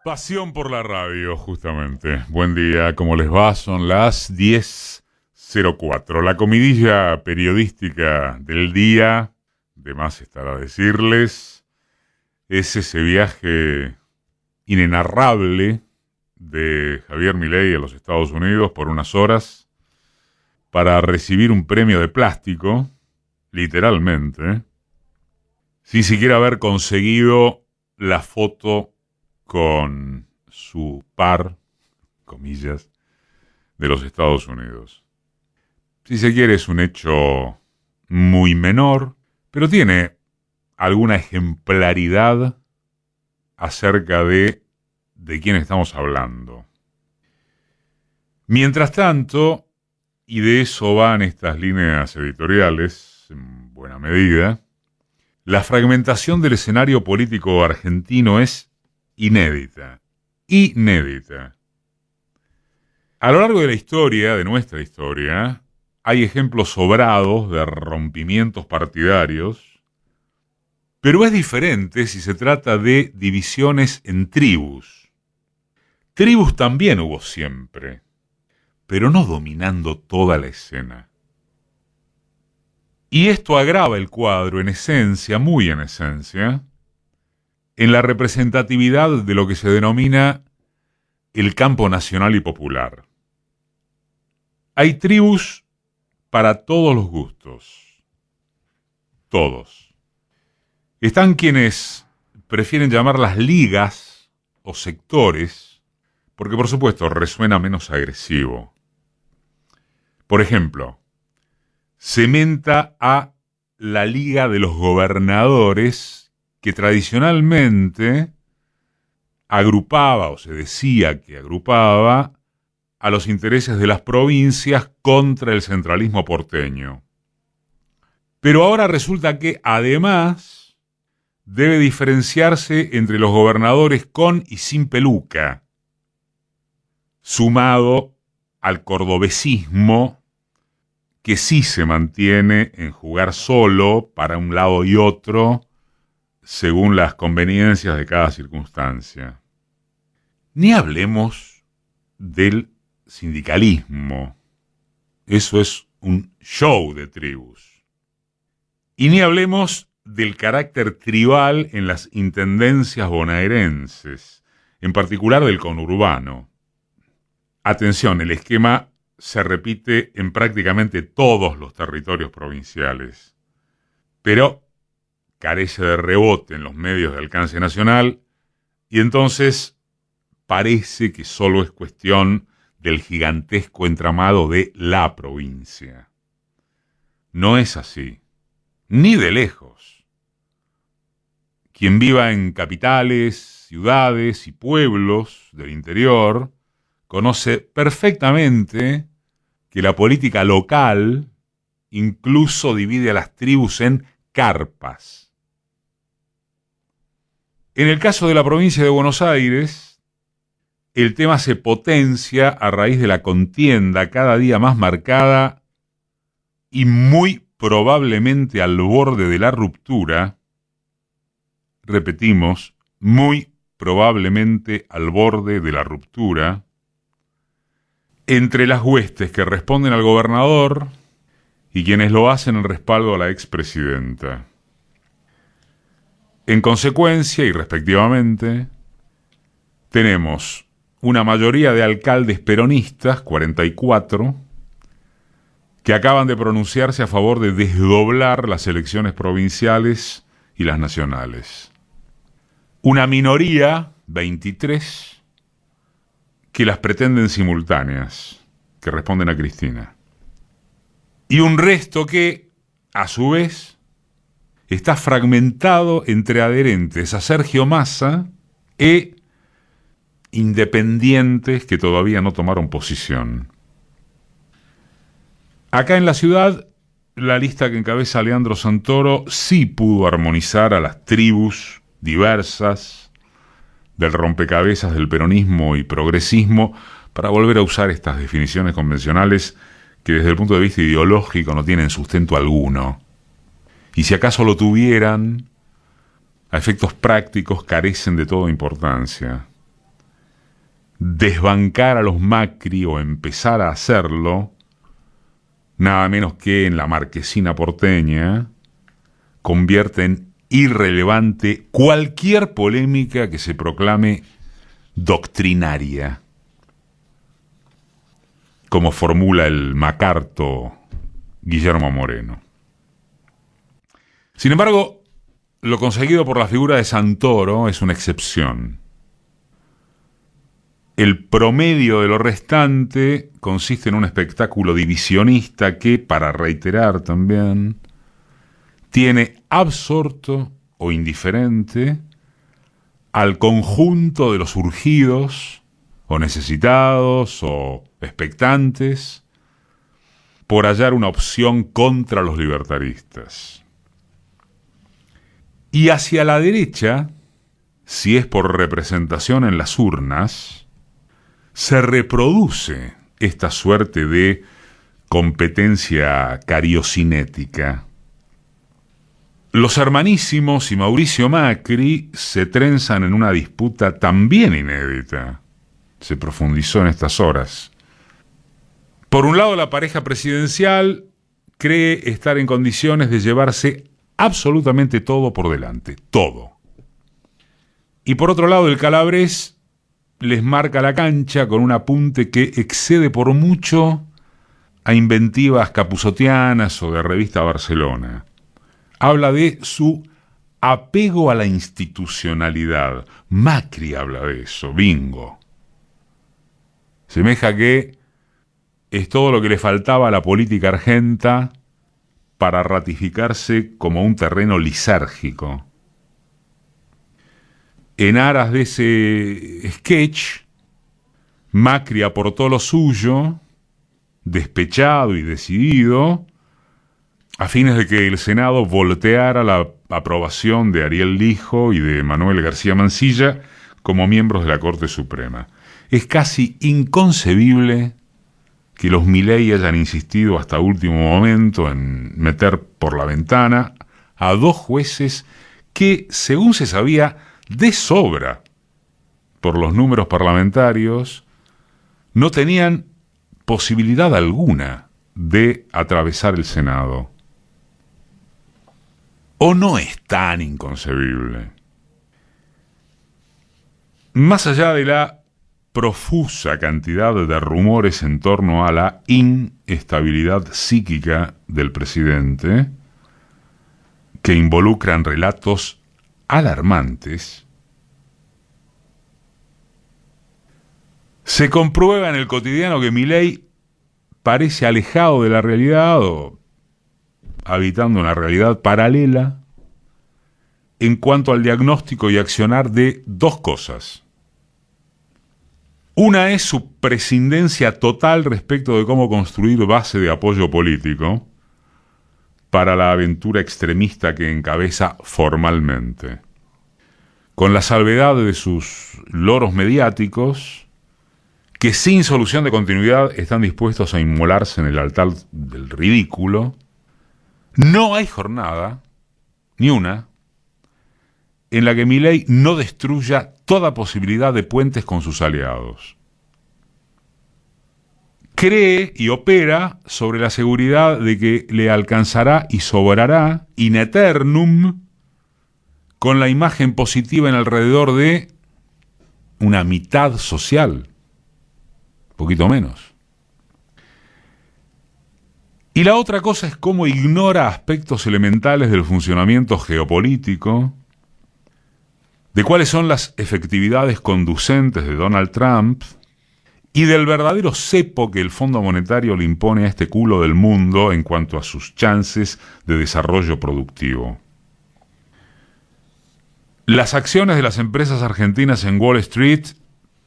Pasión por la radio, justamente. Buen día, ¿cómo les va? Son las 10:04. La comidilla periodística del día, de más estará decirles, es ese viaje inenarrable de Javier Milei a los Estados Unidos por unas horas para recibir un premio de plástico, literalmente, sin siquiera haber conseguido la foto con su par, comillas, de los Estados Unidos. Si se quiere, es un hecho muy menor, pero tiene alguna ejemplaridad acerca de quién estamos hablando. Mientras tanto, y de eso van estas líneas editoriales, en buena medida, la fragmentación del escenario político argentino es inédita. A lo largo de la historia, de nuestra historia, hay ejemplos sobrados de rompimientos partidarios, pero es diferente si se trata de divisiones en tribus. Tribus también hubo siempre, pero no dominando toda la escena. Y esto agrava el cuadro en esencia, muy en esencia, en la representatividad de lo que se denomina el campo nacional y popular. Hay tribus para todos los gustos. Todos. Están quienes prefieren llamarlas ligas o sectores, porque por supuesto resuena menos agresivo. Por ejemplo, cementa a la Liga de los Gobernadores, que tradicionalmente agrupaba, o se decía que agrupaba, a los intereses de las provincias contra el centralismo porteño. Pero ahora resulta que, además, debe diferenciarse entre los gobernadores con y sin peluca, sumado al cordobesismo, que sí se mantiene en jugar solo para un lado y otro, según las conveniencias de cada circunstancia. Ni hablemos del sindicalismo. Eso es un show de tribus. Y ni hablemos del carácter tribal en las intendencias bonaerenses, en particular del conurbano. Atención, el esquema se repite en prácticamente todos los territorios provinciales, pero carece de rebote en los medios de alcance nacional, y entonces parece que solo es cuestión del gigantesco entramado de la provincia. No es así, ni de lejos. Quien viva en capitales, ciudades y pueblos del interior conoce perfectamente que la política local incluso divide a las tribus en carpas. En el caso de la provincia de Buenos Aires, el tema se potencia a raíz de la contienda cada día más marcada y muy probablemente al borde de la ruptura. Repetimos, muy probablemente al borde de la ruptura entre las huestes que responden al gobernador y quienes lo hacen en respaldo a la expresidenta. En consecuencia, y respectivamente, tenemos una mayoría de alcaldes peronistas, 44, que acaban de pronunciarse a favor de desdoblar las elecciones provinciales y las nacionales. Una minoría, 23, que las pretenden simultáneas, que responden a Cristina. Y un resto que, a su vez, está fragmentado entre adherentes a Sergio Massa e independientes que todavía no tomaron posición. Acá en la ciudad, la lista que encabeza Leandro Santoro sí pudo armonizar a las tribus diversas del rompecabezas del peronismo y progresismo para volver a usar estas definiciones convencionales que desde el punto de vista ideológico no tienen sustento alguno. Y si acaso lo tuvieran, a efectos prácticos carecen de toda importancia. desbancar a los Macri o empezar a hacerlo, nada menos que en la marquesina porteña, convierte en irrelevante cualquier polémica que se proclame doctrinaria, como formula el macarto Guillermo Moreno. Sin embargo, lo conseguido por la figura de Santoro es una excepción. El promedio de lo restante consiste en un espectáculo divisionista que, para reiterar también, tiene absorto o indiferente al conjunto de los urgidos o necesitados o expectantes por hallar una opción contra los libertaristas. Y hacia la derecha, si es por representación en las urnas, se reproduce esta suerte de competencia cariocinética. Los hermanísimos y Mauricio Macri se trenzan en una disputa también inédita. Se profundizó en estas horas. Por un lado, la pareja presidencial cree estar en condiciones de llevarse absolutamente todo por delante, todo. Y por otro lado, el Calabrés les marca la cancha con un apunte que excede por mucho a inventivas capuzotianas o de Revista Barcelona. Habla de su apego a la institucionalidad. Macri habla de eso, bingo. Semeja que es todo lo que le faltaba a la política argenta para ratificarse como un terreno lisérgico. En aras de ese sketch, Macri aportó lo suyo, despechado y decidido, a fines de que el Senado volteara la aprobación de Ariel Lijo y de Manuel García Mansilla como miembros de la Corte Suprema. Es casi inconcebible que los Milei hayan insistido hasta último momento en meter por la ventana a dos jueces que, según se sabía de sobra por los números parlamentarios, no tenían posibilidad alguna de atravesar el Senado. ¿O no es tan inconcebible? Más allá de la profusa cantidad de rumores en torno a la inestabilidad psíquica del presidente, que involucran relatos alarmantes, se comprueba en el cotidiano que Milei parece alejado de la realidad o habitando una realidad paralela en cuanto al diagnóstico y accionar de dos cosas. Una es su prescindencia total respecto de cómo construir base de apoyo político para la aventura extremista que encabeza formalmente. Con la salvedad de sus loros mediáticos, que sin solución de continuidad están dispuestos a inmolarse en el altar del ridículo, no hay jornada, ni una, en la que Milei no destruya toda posibilidad de puentes con sus aliados. Cree y opera sobre la seguridad de que le alcanzará y sobrará in eternum con la imagen positiva en alrededor de una mitad social, poquito menos. Y la otra cosa es cómo ignora aspectos elementales del funcionamiento geopolítico, de cuáles son las efectividades conducentes de Donald Trump y del verdadero cepo que el Fondo Monetario le impone a este culo del mundo en cuanto a sus chances de desarrollo productivo. Las acciones de las empresas argentinas en Wall Street,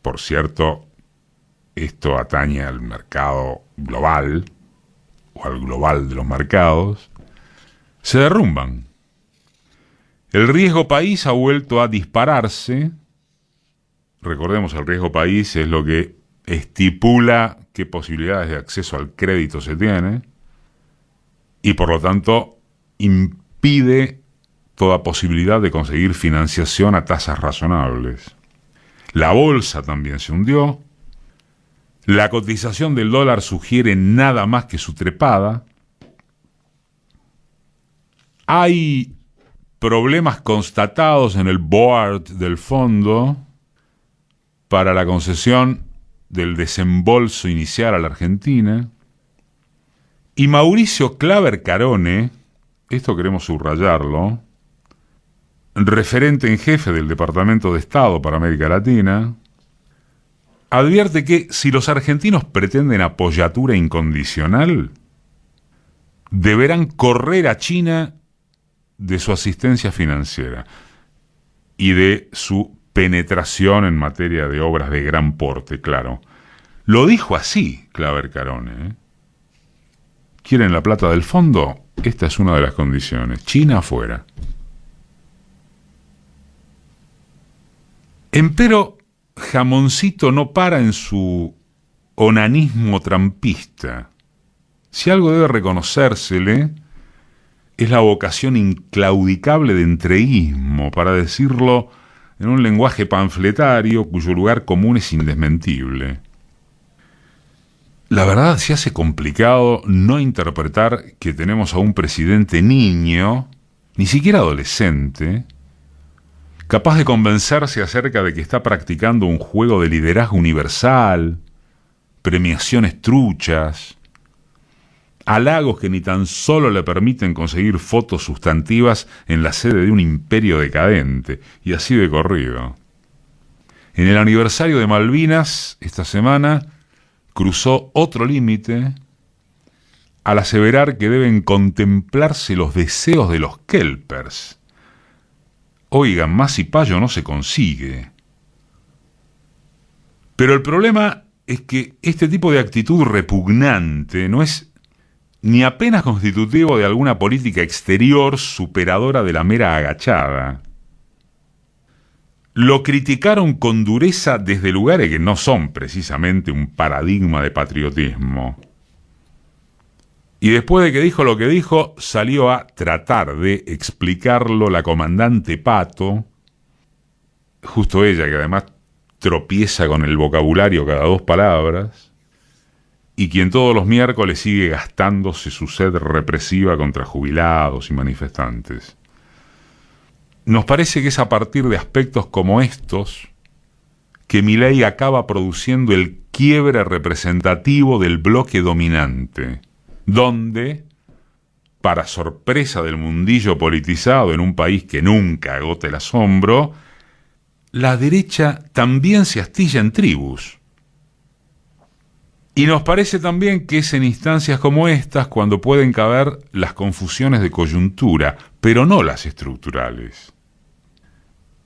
por cierto, esto atañe al mercado global o al global de los mercados, se derrumban. El riesgo país ha vuelto a dispararse. Recordemos, el riesgo país es lo que estipula qué posibilidades de acceso al crédito se tiene y por lo tanto impide toda posibilidad de conseguir financiación a tasas razonables. La bolsa también se hundió La cotización del dólar sugiere nada más que su trepada. Hay problemas constatados en el board del fondo para la concesión del desembolso inicial a la Argentina. Y Mauricio Claver Carone, esto queremos subrayarlo, referente en jefe del Departamento de Estado para América Latina, advierte que si los argentinos pretenden apoyatura incondicional, deberán correr a China de su asistencia financiera y de su penetración en materia de obras de gran porte, claro. Lo dijo así Claver Carone, ¿eh? ¿Quieren la plata del fondo? Esta es una de las condiciones. China afuera. Empero, Jamoncito no para en su onanismo trampista. Si algo debe reconocérsele, es la vocación inclaudicable de entreguismo, para decirlo en un lenguaje panfletario cuyo lugar común es indesmentible. La verdad se hace complicado no interpretar que tenemos a un presidente niño, ni siquiera adolescente, capaz de convencerse acerca de que está practicando un juego de liderazgo universal, premiaciones truchas, halagos que ni tan solo le permiten conseguir fotos sustantivas en la sede de un imperio decadente, y así de corrido. En el aniversario de Malvinas, esta semana, cruzó otro límite al aseverar que deben contemplarse los deseos de los kelpers. Oigan, más cipayo no se consigue. Pero el problema es que este tipo de actitud repugnante no es ni apenas constitutivo de alguna política exterior superadora de la mera agachada. Lo criticaron con dureza desde lugares que no son precisamente un paradigma de patriotismo. Y después de que dijo lo que dijo, salió a tratar de explicarlo la comandante Pato, justo ella que además tropieza con el vocabulario cada dos palabras, y quien todos los miércoles sigue gastándose su sed represiva contra jubilados y manifestantes. Nos parece que es a partir de aspectos como estos que Milei acaba produciendo el quiebre representativo del bloque dominante, donde, para sorpresa del mundillo politizado en un país que nunca agota el asombro, la derecha también se astilla en tribus. Y nos parece también que es en instancias como estas cuando pueden caber las confusiones de coyuntura, pero no las estructurales.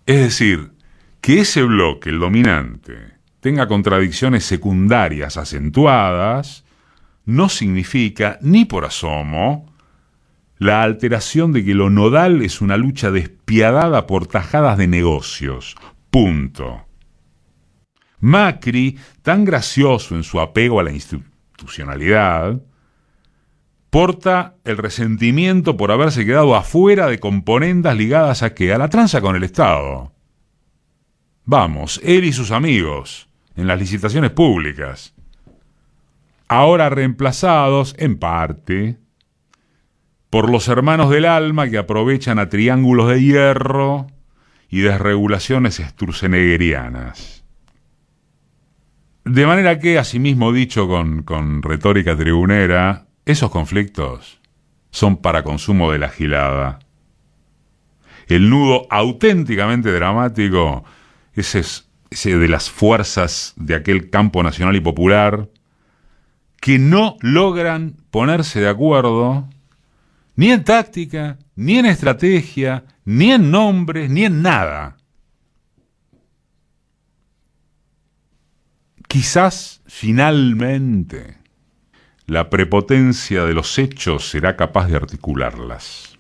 Es decir, que ese bloque, el dominante, tenga contradicciones secundarias acentuadas, no significa, ni por asomo, la alteración de que lo nodal es una lucha despiadada por tajadas de negocios. Punto. Macri, tan gracioso en su apego a la institucionalidad, porta el resentimiento por haberse quedado afuera de componendas ligadas a ¿qué? A la tranza con el Estado. Vamos, él y sus amigos, en las licitaciones públicas, ahora reemplazados, en parte, por los hermanos del alma que aprovechan a triángulos de hierro y desregulaciones sturzenegerianas. De manera que, asimismo dicho con retórica tribunera, esos conflictos son para consumo de la gilada. El nudo auténticamente dramático es ese de las fuerzas de aquel campo nacional y popular que no logran ponerse de acuerdo ni en táctica, ni en estrategia, ni en nombres, ni en nada. Quizás, finalmente, la prepotencia de los hechos será capaz de articularlas.